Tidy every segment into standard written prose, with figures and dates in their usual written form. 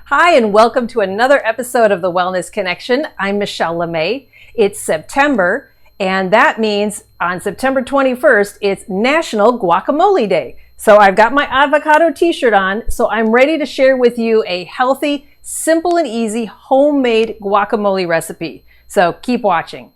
Hi, and welcome to another episode of the Wellness Connection. I'm Michelle LeMay. It's September, and that means on September 21st, it's National Guacamole Day. So I've got my avocado t-shirt on, so I'm ready to share with you a healthy, simple and easy homemade guacamole recipe. So keep watching.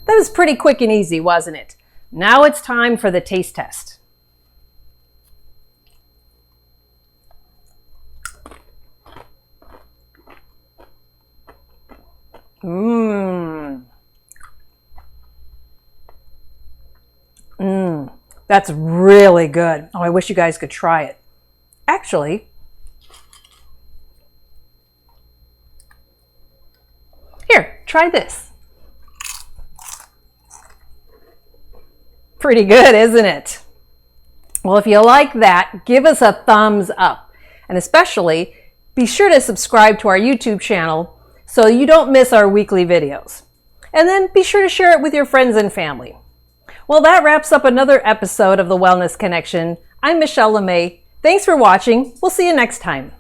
That was pretty quick and easy, wasn't it? Now it's time for the taste test. That's really good. Oh, I wish you guys could try it. Actually, here, try this. Pretty good, isn't it? Well, if you like that, give us a thumbs up. And especially, be sure to subscribe to our YouTube channel so you don't miss our weekly videos. And then be sure to share it with your friends and family. Well, that wraps up another episode of the Wellness Connection. I'm Michelle LeMay. Thanks for watching. We'll see you next time.